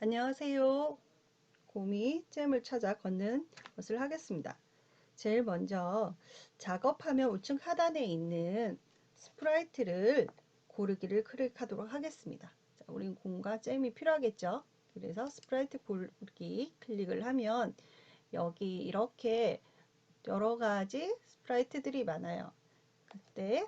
안녕하세요. 곰이 잼을 찾아 걷는 것을 하겠습니다. 제일 먼저 작업하면 우측 하단에 있는 스프라이트를 고르기를 클릭하도록 하겠습니다. 자, 우린 곰과 잼이 필요하겠죠. 그래서 스프라이트 고르기 클릭을 하면 여기 이렇게 여러 가지 스프라이트들이 많아요. 그때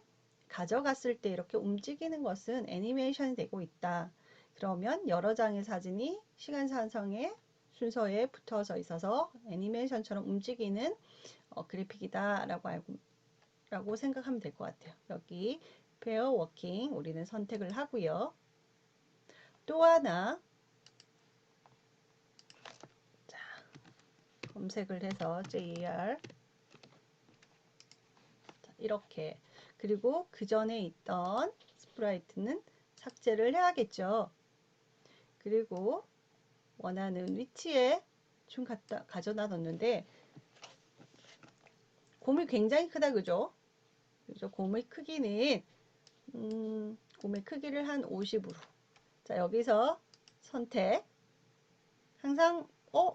가져갔을 때 이렇게 움직이는 것은 애니메이션이 되고 있다. 그러면 여러 장의 사진이 시간상의 순서에 붙어져 있어서 애니메이션처럼 움직이는 그래픽이다 라고 생각하면 될 것 같아요. 여기 페어 워킹 우리는 선택을 하고요. 또 하나 자, 검색을 해서 JR 이렇게 그리고 그 전에 있던 스프라이트는 삭제를 해야겠죠. 그리고 원하는 위치에 좀 가져다 뒀는데 곰이 굉장히 크다 그죠? 그죠? 곰의 크기는 곰의 크기를 한 50으로 자 여기서 선택 항상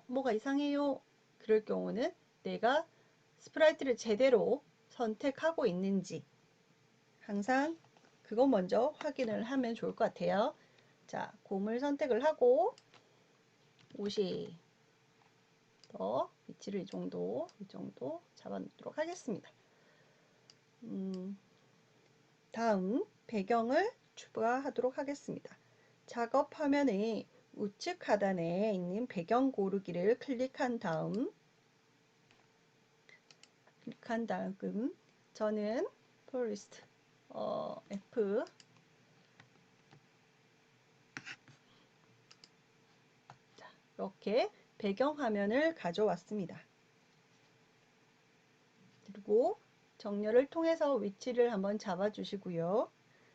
뭐가 이상해요 그럴 경우는 내가 스프라이트를 제대로 선택하고 있는지 항상 그거 먼저 확인을 하면 좋을 것 같아요. 자 곰을 선택을 하고 50 더 위치를 이 정도 잡아놓도록 하겠습니다. 다음 배경을 추가하도록 하겠습니다. 작업 화면의 우측 하단에 있는 배경 고르기를 클릭한 다음 저는 포레스트 F 이렇게 배경 화면을 가져왔습니다. 그리고 정렬을 통해서 위치를 한번 잡아 주시고요.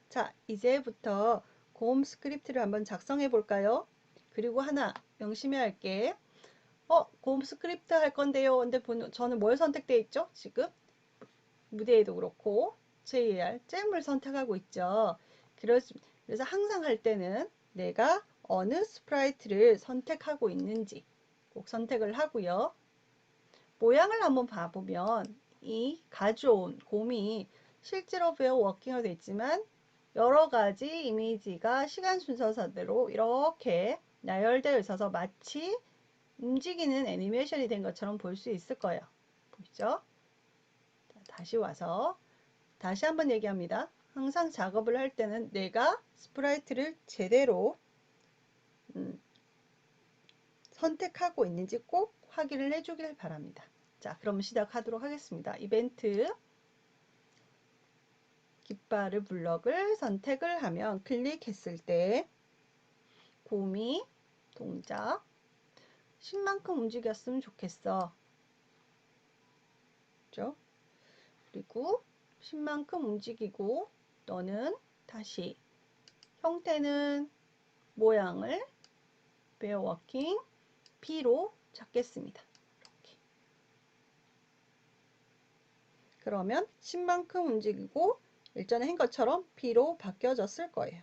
자 이제부터 곰 스크립트를 한번 작성해 볼까요? 그리고 하나 명심해야 할 게 곰 스크립트 할 건데요. 근데 저는 뭘 선택되어 있죠? 지금 무대에도 그렇고 JR 잼을 선택하고 있죠. 그래서 항상 할 때는 내가 어느 스프라이트를 선택하고 있는지 꼭 선택을 하고요. 모양을 한번 봐보면 이 가져온 곰이 실제로 베어 워킹으로 되어 있지만 여러 가지 이미지가 시간 순서대로 이렇게 나열되어 있어서 마치 움직이는 애니메이션이 된 것처럼 볼 수 있을 거예요. 보이죠? 다시 와서 다시 한번 얘기합니다. 항상 작업을 할 때는 내가 스프라이트를 제대로 선택하고 있는지 꼭 확인을 해주길 바랍니다. 자, 그럼 시작하도록 하겠습니다. 이벤트 깃발을 블럭을 선택을 하면 클릭했을 때 곰이 동작 10만큼 움직였으면 좋겠어. 그죠? 그리고 10만큼 움직이고 너는 다시 형태는 모양을 베어 워킹 B로 잡겠습니다. 이렇게. 그러면 10만큼 움직이고 일전에 한 것처럼 B로 바뀌어졌을 거예요.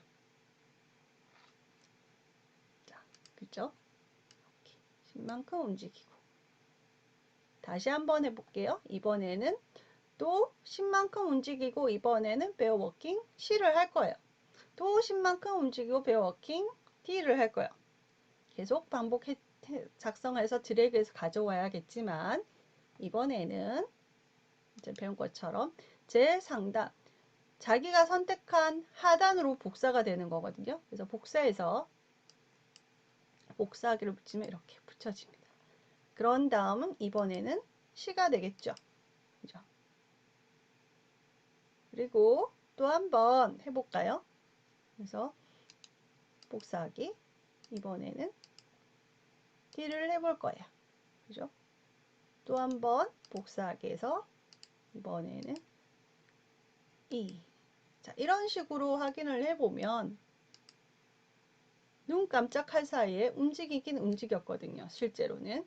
자, 그죠? 이렇게 10만큼 움직이고 다시 한번 해볼게요. 이번에는 또 10만큼 움직이고 이번에는 베어 워킹 C를 할 거예요. 또 10만큼 움직이고 베어 워킹 D를 할 거예요. 계속 작성해서 드래그해서 가져와야겠지만 이번에는 이제 배운 것처럼 제 상단 자기가 선택한 하단으로 복사가 되는 거거든요. 그래서 복사해서 복사하기를 붙이면 이렇게 붙여집니다. 그런 다음은 이번에는 C가 되겠죠. 그죠? 그리고 또 한번 해볼까요? 그래서 복사하기 이번에는 D를 해볼 거예요. 그죠? 또 한번 복사하기 해서 이번에는 E 자, 이런 식으로 확인을 해보면 눈 깜짝할 사이에 움직이긴 움직였거든요. 실제로는.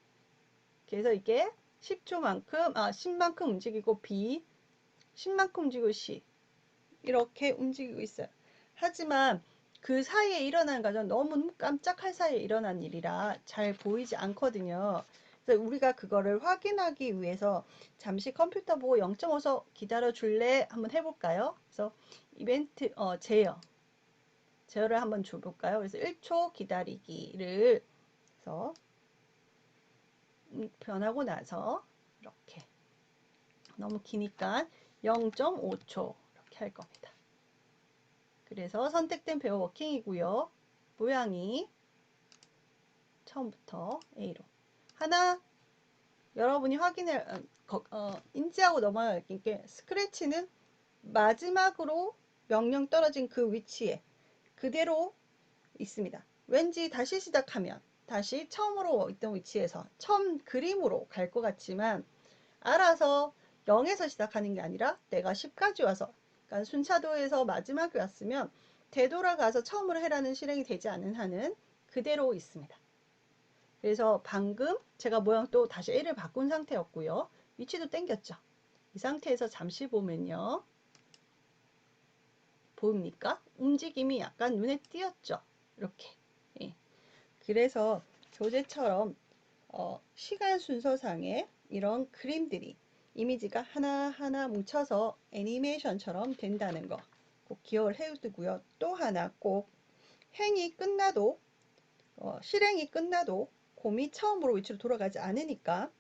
그래서 이게 10만큼 움직이고 B, 10만큼 움직이고 C 이렇게 움직이고 있어요. 하지만 그 사이에 일어난 과정 너무 깜짝할 사이에 일어난 일이라 잘 보이지 않거든요. 그래서 우리가 그거를 확인하기 위해서 잠시 컴퓨터 보고 0.5초 기다려 줄래? 한번 해볼까요? 그래서 이벤트 제어를 한번 줘볼까요? 그래서 1초 기다리기를 해서 변하고 나서 이렇게 너무 기니까 0.5초 이렇게 할 겁니다. 그래서 선택된 배우 워킹이고요. 모양이 처음부터 A로 하나 여러분이 인지하고 넘어야 할 게 스크래치는 마지막으로 명령 떨어진 그 위치에 그대로 있습니다. 왠지 다시 시작하면 다시 처음으로 있던 위치에서 처음 그림으로 갈 것 같지만 알아서 0에서 시작하는 게 아니라 내가 10까지 와서 그러니까 순차도에서 마지막에 왔으면 되돌아가서 처음으로 해라는 실행이 되지 않은 한은 그대로 있습니다. 그래서 방금 제가 모양 또 다시 A를 바꾼 상태였고요. 위치도 당겼죠. 이 상태에서 잠시 보면요. 보입니까? 움직임이 약간 눈에 띄었죠. 이렇게. 예. 그래서 교재처럼 시간 순서상에 이런 그림들이 이미지가 하나하나 뭉쳐서 애니메이션처럼 된다는 거 꼭 기억을 해두고요. 또 하나 꼭 행이 끝나도 실행이 끝나도 곰이 처음으로 위치로 돌아가지 않으니까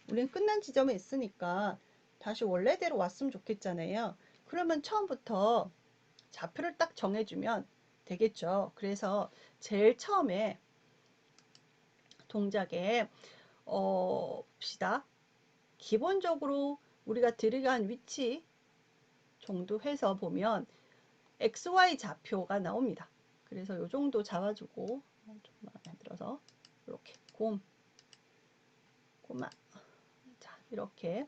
우리는 끝난 지점에 있으니까 다시 원래대로 왔으면 좋겠잖아요. 그러면 처음부터 좌표를 딱 정해주면 되겠죠. 그래서 제일 처음에 동작에 봅시다. 기본적으로 우리가 들어간 위치 정도 해서 보면 XY 좌표가 나옵니다. 그래서 이 정도 잡아주고 좀 마음에 들어서 이렇게 꼬마 자 이렇게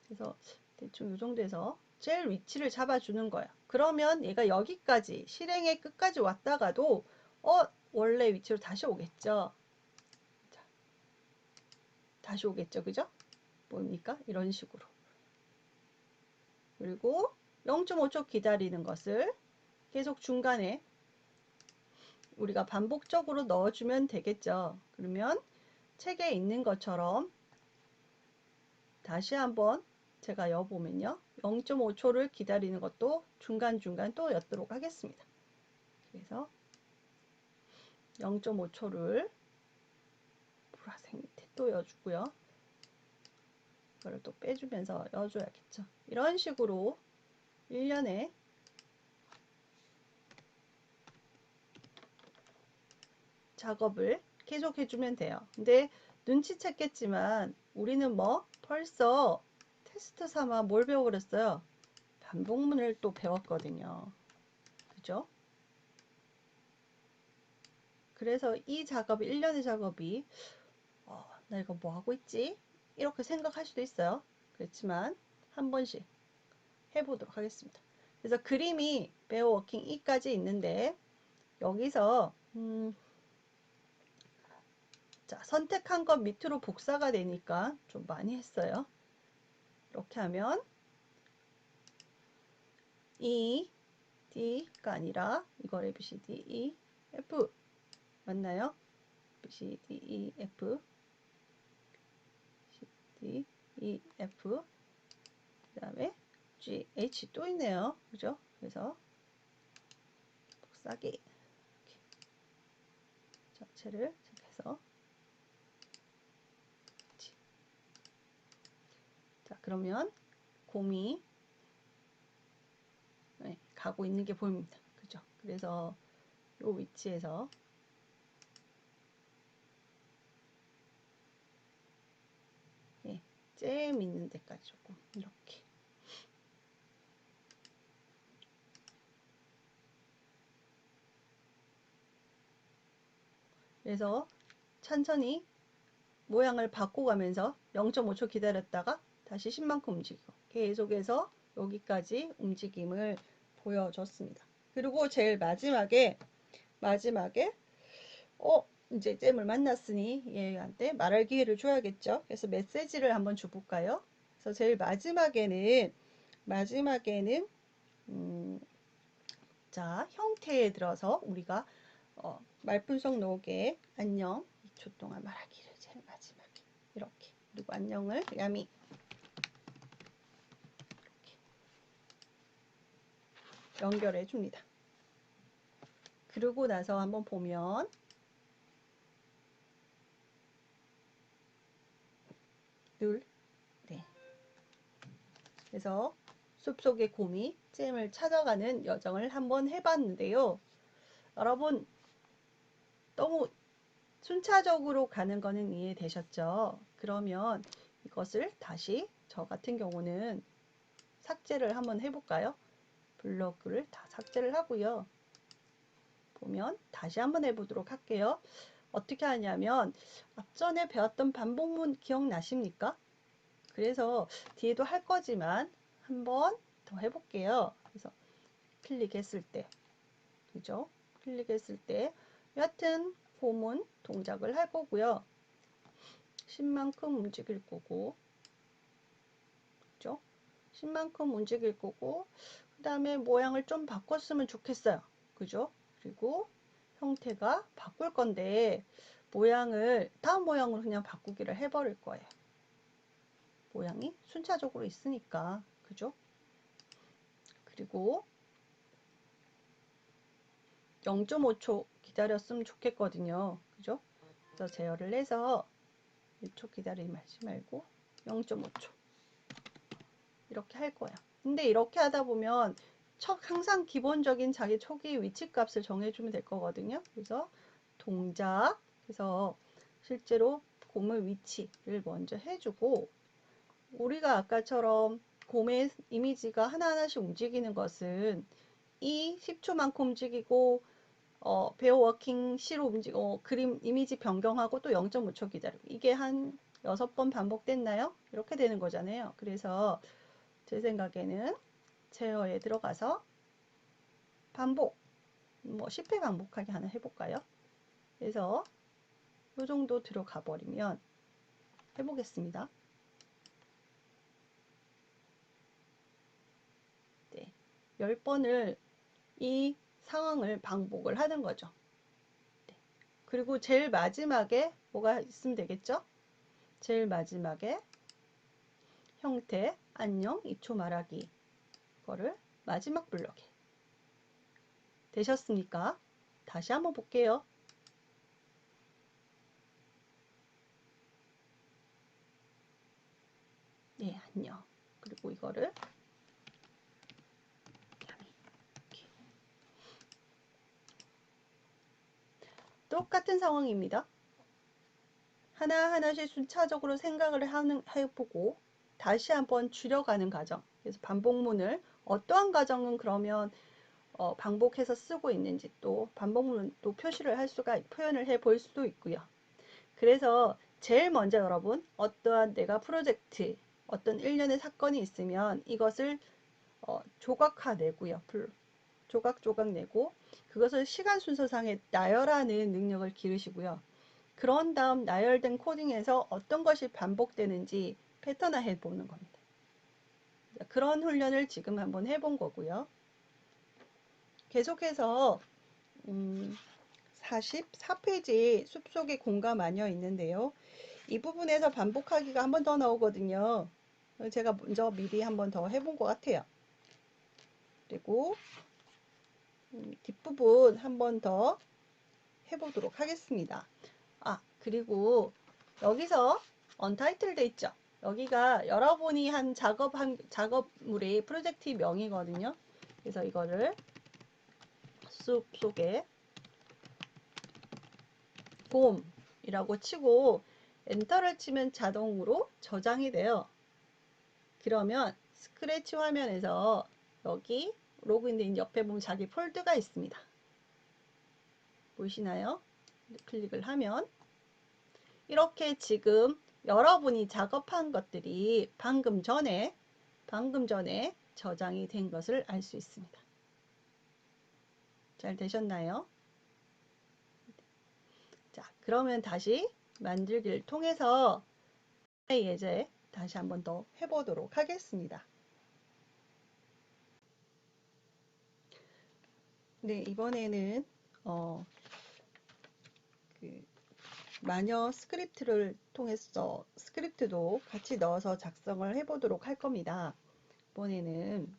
그래서 대충 이 정도에서 제일 위치를 잡아주는 거예요. 그러면 얘가 여기까지 실행의 끝까지 왔다가도 원래 위치로 다시 오겠죠. 자, 다시 오겠죠, 그죠? 보입니까? 이런 식으로. 그리고 0.5초 기다리는 것을 계속 중간에 우리가 반복적으로 넣어주면 되겠죠. 그러면 책에 있는 것처럼 다시 한번 제가 여보면요. 0.5초를 기다리는 것도 중간중간 또 엿도록 하겠습니다. 그래서 0.5초를 보라색 밑에 또 여주고요. 이거를 또 빼주면서 여줘야겠죠. 이런 식으로 1년에 작업을 계속 해주면 돼요. 근데 눈치챘겠지만 우리는 벌써 테스트 삼아 뭘 배워버렸어요? 반복문을 또 배웠거든요. 그죠? 그래서 이 작업이 1년의 작업이 나 이거 뭐 하고 있지? 이렇게 생각할 수도 있어요. 그렇지만 한 번씩 해보도록 하겠습니다. 그래서 그림이 베어 워킹 2까지 있는데 여기서 자, 선택한 것 밑으로 복사가 되니까 좀 많이 했어요. 이렇게 하면 E, D가 아니라 이걸 A, B, C, D, E, F 맞나요? B, C, D, E, F C, D, E, F 그 다음에 G, H 또 있네요. 그죠? 그래서 복사기 전체를 해서 자 그러면 곰이 가고 있는 게 보입니다. 그죠? 그래서 이 위치에서 잼 있는 데까지 조금 이렇게 그래서 천천히 모양을 바꿔가면서 0.5초 기다렸다가 다시 10만큼 움직이고 계속해서 여기까지 움직임을 보여줬습니다. 그리고 제일 마지막에 이제 잼을 만났으니 얘한테 말할 기회를 줘야겠죠. 그래서 메시지를 한번 줘볼까요? 그래서 제일 마지막에는 자, 형태에 들어서 우리가 말풍선 녹에 안녕 2초 동안 말하기를 제일 마지막에 이렇게, 그리고 안녕을 야미 이렇게 연결해 줍니다. 그러고 나서 한번 보면 네. 그래서 숲속의 곰이 잼을 찾아가는 여정을 한번 해봤는데요. 여러분 너무 순차적으로 가는 거는 이해되셨죠? 그러면 이것을 다시 저 같은 경우는 삭제를 한번 해볼까요? 블로그를 다 삭제를 하고요. 보면 다시 한번 해보도록 할게요. 어떻게 하냐면 앞전에 배웠던 반복문 기억나십니까? 그래서 뒤에도 할 거지만 한번 더 해볼게요. 그래서 클릭했을 때, 그죠? 클릭했을 때 여하튼 곰은 동작을 할 거고요. 10만큼 움직일 거고, 그죠? 10만큼 움직일 거고, 그 다음에 모양을 좀 바꿨으면 좋겠어요. 그죠? 그리고 형태가 바꿀 건데 모양을 다음 모양으로 그냥 바꾸기를 해버릴 거예요. 모양이 순차적으로 있으니까. 그죠? 그리고 0.5초 기다렸으면 좋겠거든요. 그죠? 그래서 제어를 해서 1초 기다리지 말고 0.5초 이렇게 할 거예요. 근데 이렇게 하다 보면 항상 기본적인 자기 초기 위치 값을 정해주면 될 거거든요. 그래서 동작, 그래서 실제로 곰의 위치를 먼저 해주고, 우리가 아까처럼 곰의 이미지가 하나하나씩 움직이는 것은 이 10초만큼 움직이고 베어 워킹 C로 움직이고 그림 이미지 변경하고 또 0.5초 기다리고, 이게 한 6번 반복됐나요? 이렇게 되는 거잖아요. 그래서 제 생각에는 제어에 들어가서 반복, 뭐 10회 반복하게 하나 해볼까요? 그래서 이 정도 들어가 버리면 해보겠습니다. 네, 10번을 이 상황을 반복을 하는 거죠. 네. 그리고 제일 마지막에 뭐가 있으면 되겠죠? 제일 마지막에 형태 안녕 2초 말하기, 거를 마지막 블럭에 되셨습니까? 다시 한번 볼게요. 네, 안녕. 그리고 이거를 똑같은 상황입니다. 하나하나씩 순차적으로 생각을 해보고 다시 한번 줄여가는 과정. 그래서 반복문을 어떠한 과정은 그러면 반복해서 쓰고 있는지, 또 반복문 또 표시를 할 수가, 표현을 해 볼 수도 있고요. 그래서 제일 먼저 여러분, 어떠한 내가 프로젝트, 어떤 일련의 사건이 있으면 이것을 조각화 내고요. 조각 내고 그것을 시간 순서상에 나열하는 능력을 기르시고요. 그런 다음 나열된 코딩에서 어떤 것이 반복되는지 패턴화 해보는 겁니다. 그런 훈련을 지금 한번 해본 거고요. 계속해서 44페이지 숲속의 공감 아녀 있는데요. 이 부분에서 반복하기가 한 번 더 나오거든요. 제가 먼저 미리 한 번 더 해본 것 같아요. 그리고 뒷부분 한 번 더 해보도록 하겠습니다. 그리고 여기서 언타이틀 돼 있죠. 여기가 여러분이 한 작업물의 프로젝트 명이거든요. 그래서 이거를 숲 속에 곰이라고 치고 엔터를 치면 자동으로 저장이 돼요. 그러면 스크래치 화면에서 여기 로그인된 옆에 보면 자기 폴드가 있습니다. 보이시나요? 클릭을 하면 이렇게 지금 여러분이 작업한 것들이 방금 전에 저장이 된 것을 알 수 있습니다. 잘 되셨나요? 자, 그러면 다시 만들기를 통해서 예제 다시 한번 더 해보도록 하겠습니다. 네, 이번에는 어, 그 마녀 스크립트를 통해서 스크립트도 같이 넣어서 작성을 해보도록 할 겁니다. 이번에는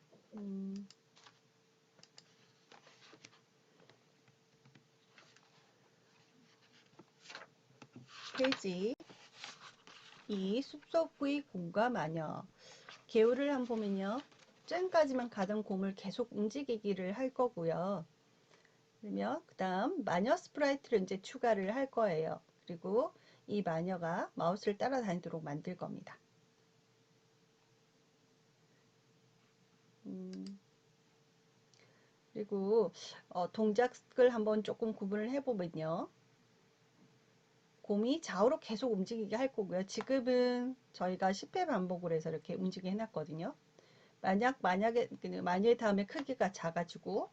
페이지 2 숲속의 곰과 마녀 개요를 한번 보면요. 잼까지만 가던 곰을 계속 움직이기를 할 거고요. 그러면 그 다음 마녀 스프라이트를 이제 추가를 할 거예요. 그리고 이 마녀가 마우스를 따라다니도록 만들 겁니다. 그리고 동작을 한번 조금 구분을 해보면요. 곰이 좌우로 계속 움직이게 할 거고요. 지금은 저희가 10회 반복을 해서 이렇게 움직이게 해놨거든요. 만약에 마녀의 다음에 크기가 작아지고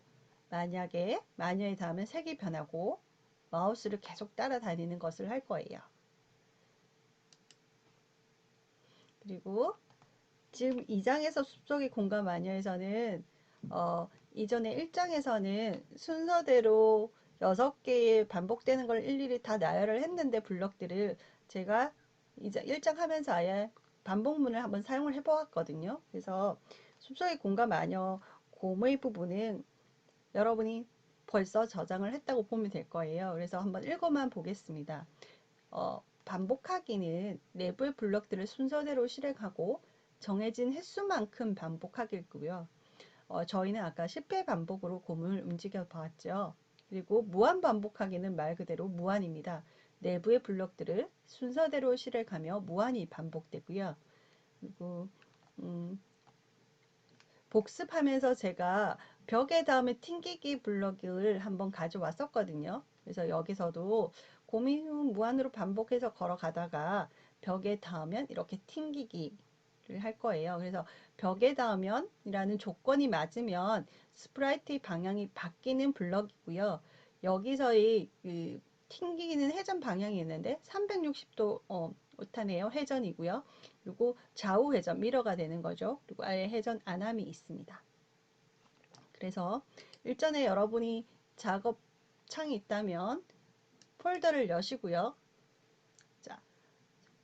만약에 마녀의 다음에 색이 변하고 마우스를 계속 따라다니는 것을 할 거예요. 그리고 지금 2장에서 숲속의 공간 마녀에서는 이전에 1장에서는 순서대로 6개의 반복되는 걸 일일이 다 나열을 했는데 블럭들을 제가 이제 1장 하면서 아예 반복문을 한번 사용을 해 보았거든요. 그래서 숲속의 공간 마녀 곰의 부분은 여러분이 벌써 저장을 했다고 보면 될 거예요. 그래서 한번 읽어만 보겠습니다. 반복하기는 내부의 블럭들을 순서대로 실행하고 정해진 횟수만큼 반복하기고요. 저희는 아까 10회 반복으로 곰을 움직여 보았죠. 그리고 무한 반복하기는 말 그대로 무한입니다. 내부의 블럭들을 순서대로 실행하며 무한히 반복되고요. 그리고 복습하면서 제가 벽에 다음에 튕기기 블럭을 한번 가져왔었거든요. 그래서 여기서도 고민 후 무한으로 반복해서 걸어가다가 벽에 닿으면 이렇게 튕기기를 할 거예요. 그래서 벽에 닿으면 이라는 조건이 맞으면 스프라이트의 방향이 바뀌는 블럭이고요. 여기서의 그 튕기기는 회전 방향이 있는데 360도 오타네요. 회전이고요. 그리고 좌우 회전 미러가 되는 거죠. 그리고 아예 회전 안함이 있습니다. 그래서 일전에 여러분이 작업 창이 있다면 폴더를 여시고요. 자,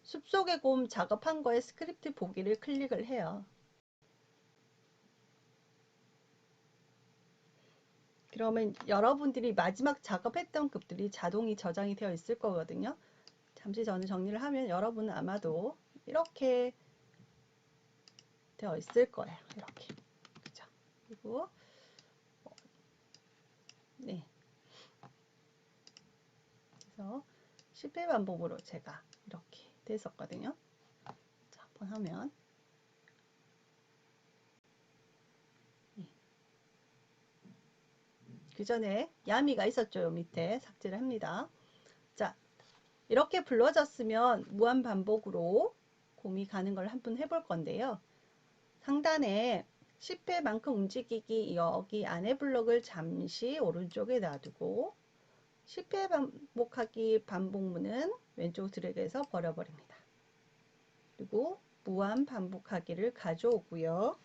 숲속의 곰 작업한 거에 스크립트 보기를 클릭을 해요. 그러면 여러분들이 마지막 작업했던 급들이 자동이 저장이 되어 있을 거거든요. 잠시 저는 정리를 하면 여러분은 아마도 이렇게 되어 있을 거예요. 이렇게. 그죠? 그리고 네. 그래서 10회 반복으로 제가 이렇게 됐었거든요. 자, 한번 하면 그 전에 야미가 있었죠. 요 밑에 삭제를 합니다. 자, 이렇게 불러졌으면 무한 반복으로 곰이 가는 걸 한번 해볼 건데요. 상단에 10회만큼 움직이기 여기 안에 블럭을 잠시 오른쪽에 놔두고 10회 반복하기 반복문은 왼쪽 드래그해서 버려버립니다. 그리고 무한 반복하기를 가져오고요.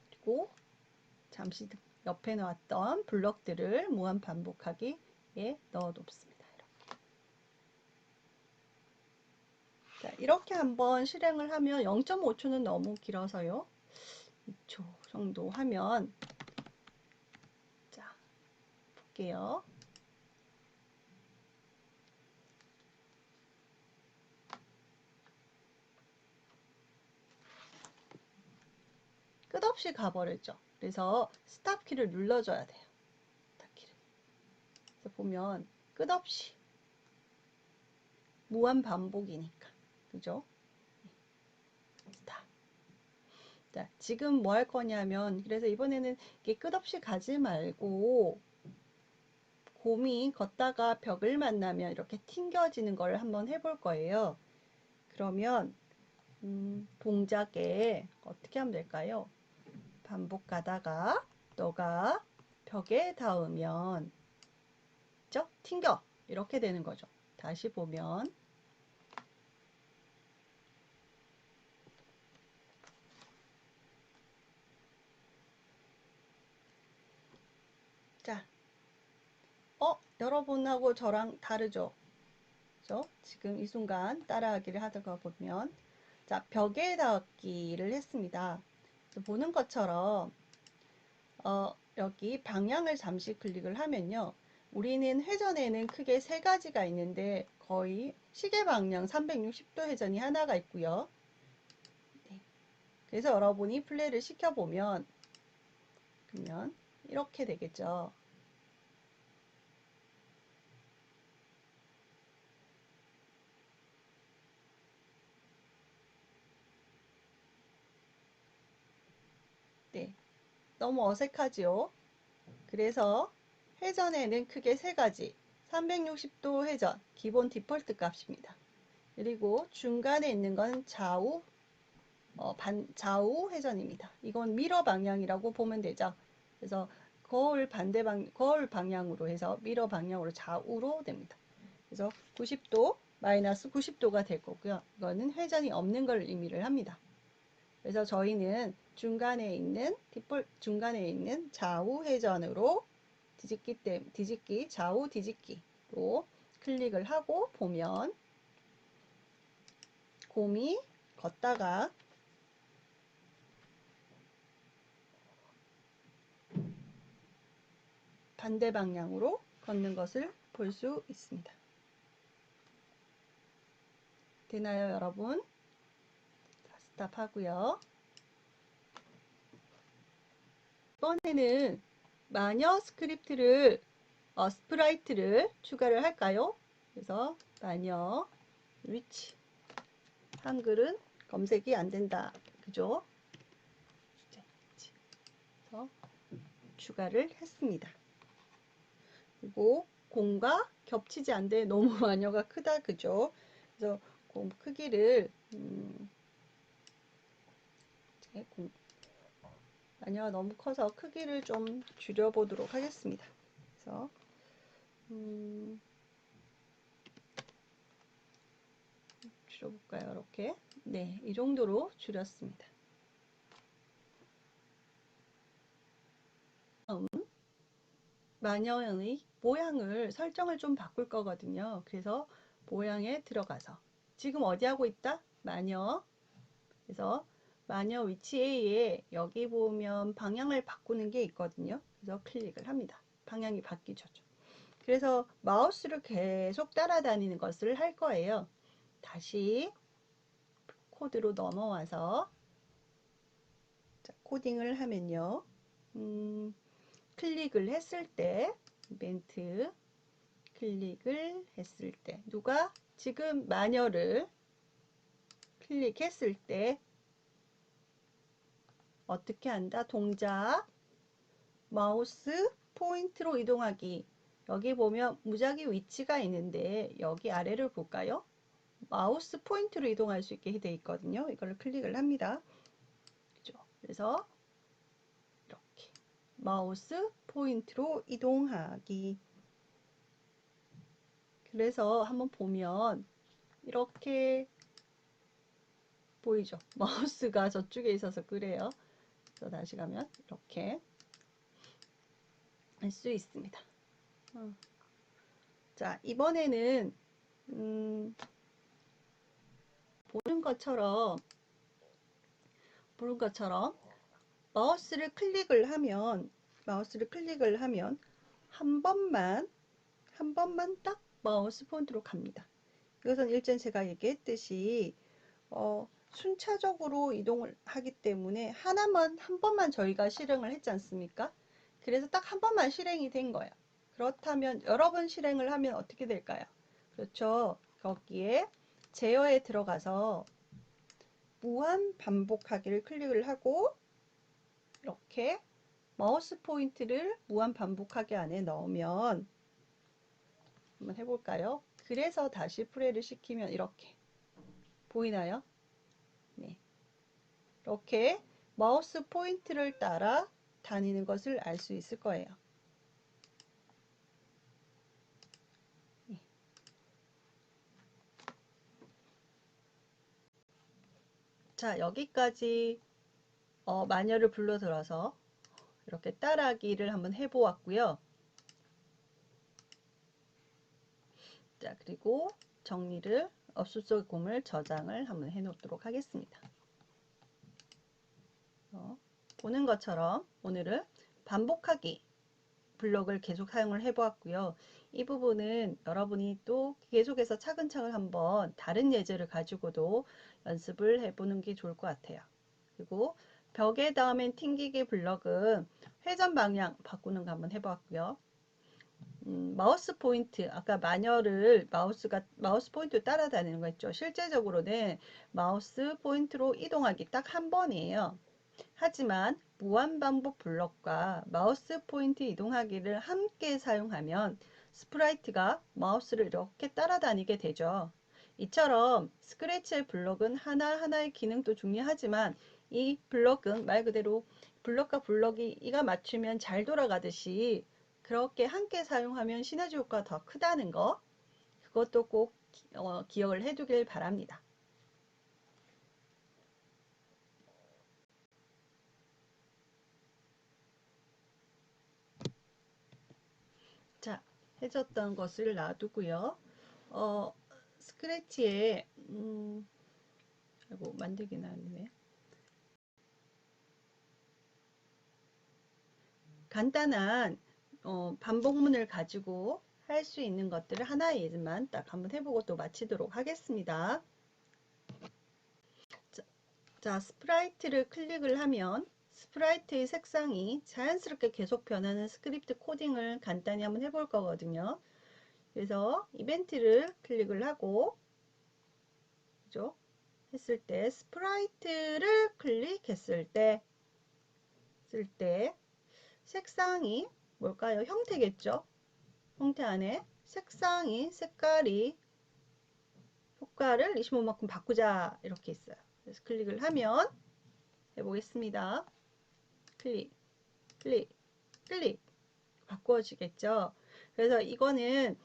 그리고 잠시 옆에 놨던 블럭들을 무한 반복하기에 넣어 놓습니다. 자, 이렇게 한번 실행을 하면 0.5초는 너무 길어서요. 2초 정도 하면 자, 볼게요. 끝없이 가버렸죠. 그래서 스탑 키를 눌러줘야 돼요. 스탑 키를. 그래서 보면 끝없이 무한 반복이니까. 그죠? 스탑. 자, 지금 뭐 할 거냐면 그래서 이번에는 이게 끝없이 가지 말고 곰이 걷다가 벽을 만나면 이렇게 튕겨지는 걸 한번 해볼 거예요. 그러면 동작에 어떻게 하면 될까요? 반복 가다가 너가 벽에 닿으면 그죠? 튕겨 이렇게 되는 거죠. 다시 보면 여러분하고 저랑 다르죠? 그죠? 지금 이 순간 따라하기를 하다가 보면, 자, 벽에 닿기를 했습니다. 보는 것처럼, 여기 방향을 잠시 클릭을 하면요. 우리는 회전에는 크게 세 가지가 있는데, 거의 시계 방향 360도 회전이 하나가 있고요. 네. 그래서 여러분이 플레이를 시켜보면, 그러면 이렇게 되겠죠. 네. 너무 어색하지요? 그래서 회전에는 크게 세 가지, 360도 회전, 기본 디폴트 값입니다. 그리고 중간에 있는 건 좌우 회전입니다. 이건 미러 방향이라고 보면 되죠. 그래서 거울 방향으로 해서 미러 방향으로 좌우로 됩니다. 그래서 90도, 마이너스 90도가 될 거고요. 이거는 회전이 없는 걸 의미를 합니다. 그래서 저희는 중간에 있는 좌우 회전으로 좌우 뒤집기로 클릭을 하고 보면 곰이 걷다가 반대 방향으로 걷는 것을 볼 수 있습니다. 되나요, 여러분? 자, 스탑하고요. 이번에는 마녀 스프라이트를 추가를 할까요? 그래서 마녀 위치 한글은 검색이 안 된다. 그죠? 그래서 추가를 했습니다. 그리고 공과 겹치지 않되 너무 마녀가 크다. 그죠? 그래서 공 크기를 마녀가 너무 커서 크기를 좀 줄여보도록 하겠습니다. 그래서 줄여볼까요? 이렇게. 네, 이 정도로 줄였습니다. 다음 마녀의 모양을 설정을 좀 바꿀 거거든요. 그래서 모양에 들어가서 지금 어디 하고 있다? 마녀. 그래서 마녀 위치 A에 여기 보면 방향을 바꾸는 게 있거든요. 그래서 클릭을 합니다. 방향이 바뀌죠. 그래서 마우스를 계속 따라다니는 것을 할 거예요. 다시 코드로 넘어와서 코딩을 하면요. 클릭을 했을 때 이벤트 클릭을 했을 때 누가 지금 마녀를 클릭했을 때 어떻게 한다? 동작 마우스 포인트로 이동하기. 여기 보면 무작위 위치가 있는데 여기 아래를 볼까요? 마우스 포인트로 이동할 수 있게 되어 있거든요. 이걸 클릭을 합니다. 그죠? 그래서 이렇게 마우스 포인트로 이동하기. 그래서 한번 보면 이렇게 보이죠? 마우스가 저쪽에 있어서 그래요. 그래서 다시 가면 이렇게 할 수 있습니다. 자, 이번에는 보는 것처럼 마우스를 클릭을 하면 한 번만 딱 마우스 포인트로 갑니다. 이것은 일전 제가 얘기했듯이 순차적으로 이동을 하기 때문에 한 번만 저희가 실행을 했지 않습니까? 그래서 딱 한 번만 실행이 된 거예요. 그렇다면 여러 번 실행을 하면 어떻게 될까요? 그렇죠. 거기에 제어에 들어가서 무한 반복하기를 클릭을 하고 이렇게 마우스 포인트를 무한 반복하기 안에 넣으면 한번 해볼까요? 그래서 다시 플레이를 시키면 이렇게 보이나요? 네. 이렇게 마우스 포인트를 따라 다니는 것을 알 수 있을 거예요. 네. 자, 여기까지 마녀를 불러들어서 이렇게 따라하기를 한번 해보았고요. 자, 그리고 정리를 업수 속 곰을 저장을 한번 해 놓도록 하겠습니다. 보는 것처럼 오늘은 반복하기 블록을 계속 사용을 해 보았고요. 이 부분은 여러분이 또 계속해서 차근차근 한번 다른 예제를 가지고도 연습을 해 보는 게 좋을 것 같아요. 그리고 벽에 닿으면 튕기기 블럭은 회전 방향 바꾸는 거 한번 해 보았고요. 마우스 포인트, 아까 마녀를 마우스 포인트로 따라다니는 거 있죠. 실제적으로는 마우스 포인트로 이동하기 딱 한 번이에요. 하지만 무한반복 블럭과 마우스 포인트 이동하기를 함께 사용하면 스프라이트가 마우스를 이렇게 따라다니게 되죠. 이처럼 스크래치의 블럭은 하나하나의 기능도 중요하지만 이 블럭은 말 그대로 블럭과 블럭이 이가 맞추면 잘 돌아가듯이 그렇게 함께 사용하면 시너지 효과가 더 크다는 거, 그것도 꼭 기억을 해두길 바랍니다. 자, 해줬던 것을 놔두고요. 스크래치에 아이고, 만들기 나왔네. 간단한 반복문을 가지고 할 수 있는 것들을 하나의 예만 딱 한번 해보고 또 마치도록 하겠습니다. 자, 스프라이트를 클릭을 하면 스프라이트의 색상이 자연스럽게 계속 변하는 스크립트 코딩을 간단히 한번 해볼 거거든요. 그래서 이벤트를 클릭을 하고, 그죠? 했을 때 스프라이트를 클릭했을 때 색상이 뭘까요? 형태겠죠? 형태 안에 색깔이 효과를 25만큼 바꾸자 이렇게 있어요. 그래서 클릭을 하면 해보겠습니다. 클릭, 클릭, 클릭 바꾸어지겠죠. 그래서 이거는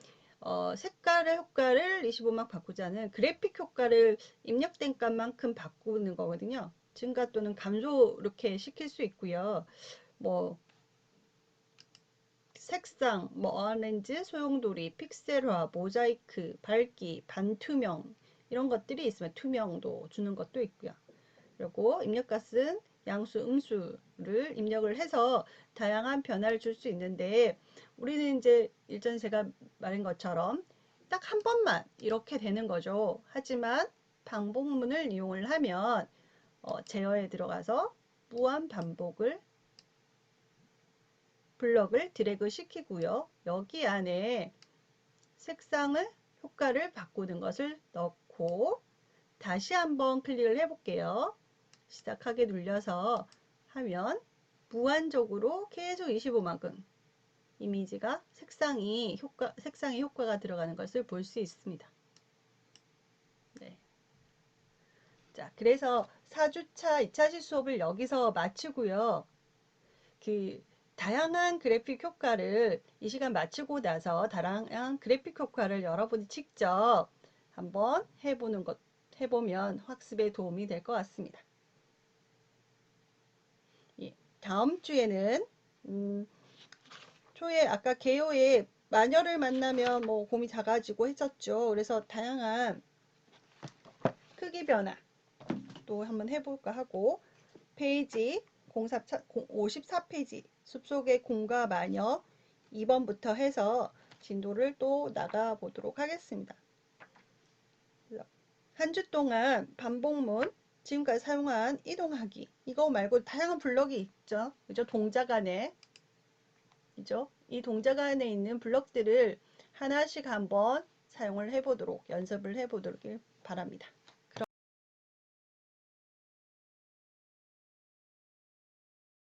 색깔의 효과를 25만 바꾸자는 그래픽 효과를 입력된 값만큼 바꾸는 거거든요. 증가 또는 감소 이렇게 시킬 수 있고요. 뭐 색상, 뭐 어레인지, 소용돌이, 픽셀화, 모자이크, 밝기, 반투명 이런 것들이 있으면 투명도 주는 것도 있고요. 그리고 입력값은 양수, 음수를 입력을 해서 다양한 변화를 줄 수 있는데 우리는 이제 일전 제가 말한 것처럼 딱 한 번만 이렇게 되는 거죠. 하지만 반복문을 이용을 하면 제어에 들어가서 무한 반복을 블럭을 드래그 시키고요. 여기 안에 색상을 효과를 바꾸는 것을 넣고 다시 한번 클릭을 해 볼게요. 시작하게 눌려서 하면 무한적으로 계속 25만큼 이미지가 색상의 효과가 들어가는 것을 볼 수 있습니다. 네. 자, 그래서 4주차 2차 시 수업을 여기서 마치고요. 다양한 그래픽 효과를 이 시간 마치고 나서 다양한 그래픽 효과를 여러분이 직접 한번 해보면 학습에 도움이 될 것 같습니다. 예, 다음 주에는 초에 아까 개요에 마녀를 만나면 뭐 곰이 작아지고 했었죠. 그래서 다양한 크기 변화 또 한번 해볼까 하고 페이지 54페이지 숲속의 곰과 마녀 2번부터 해서 진도를 또 나가 보도록 하겠습니다. 한 주 동안 반복문 지금까지 사용한 이동하기 이거 말고 다양한 블럭이 있죠. 그죠? 동작 안에 그죠? 이 동작 안에 있는 블럭들을 하나씩 한번 사용을 해보도록 연습을 해보도록 바랍니다.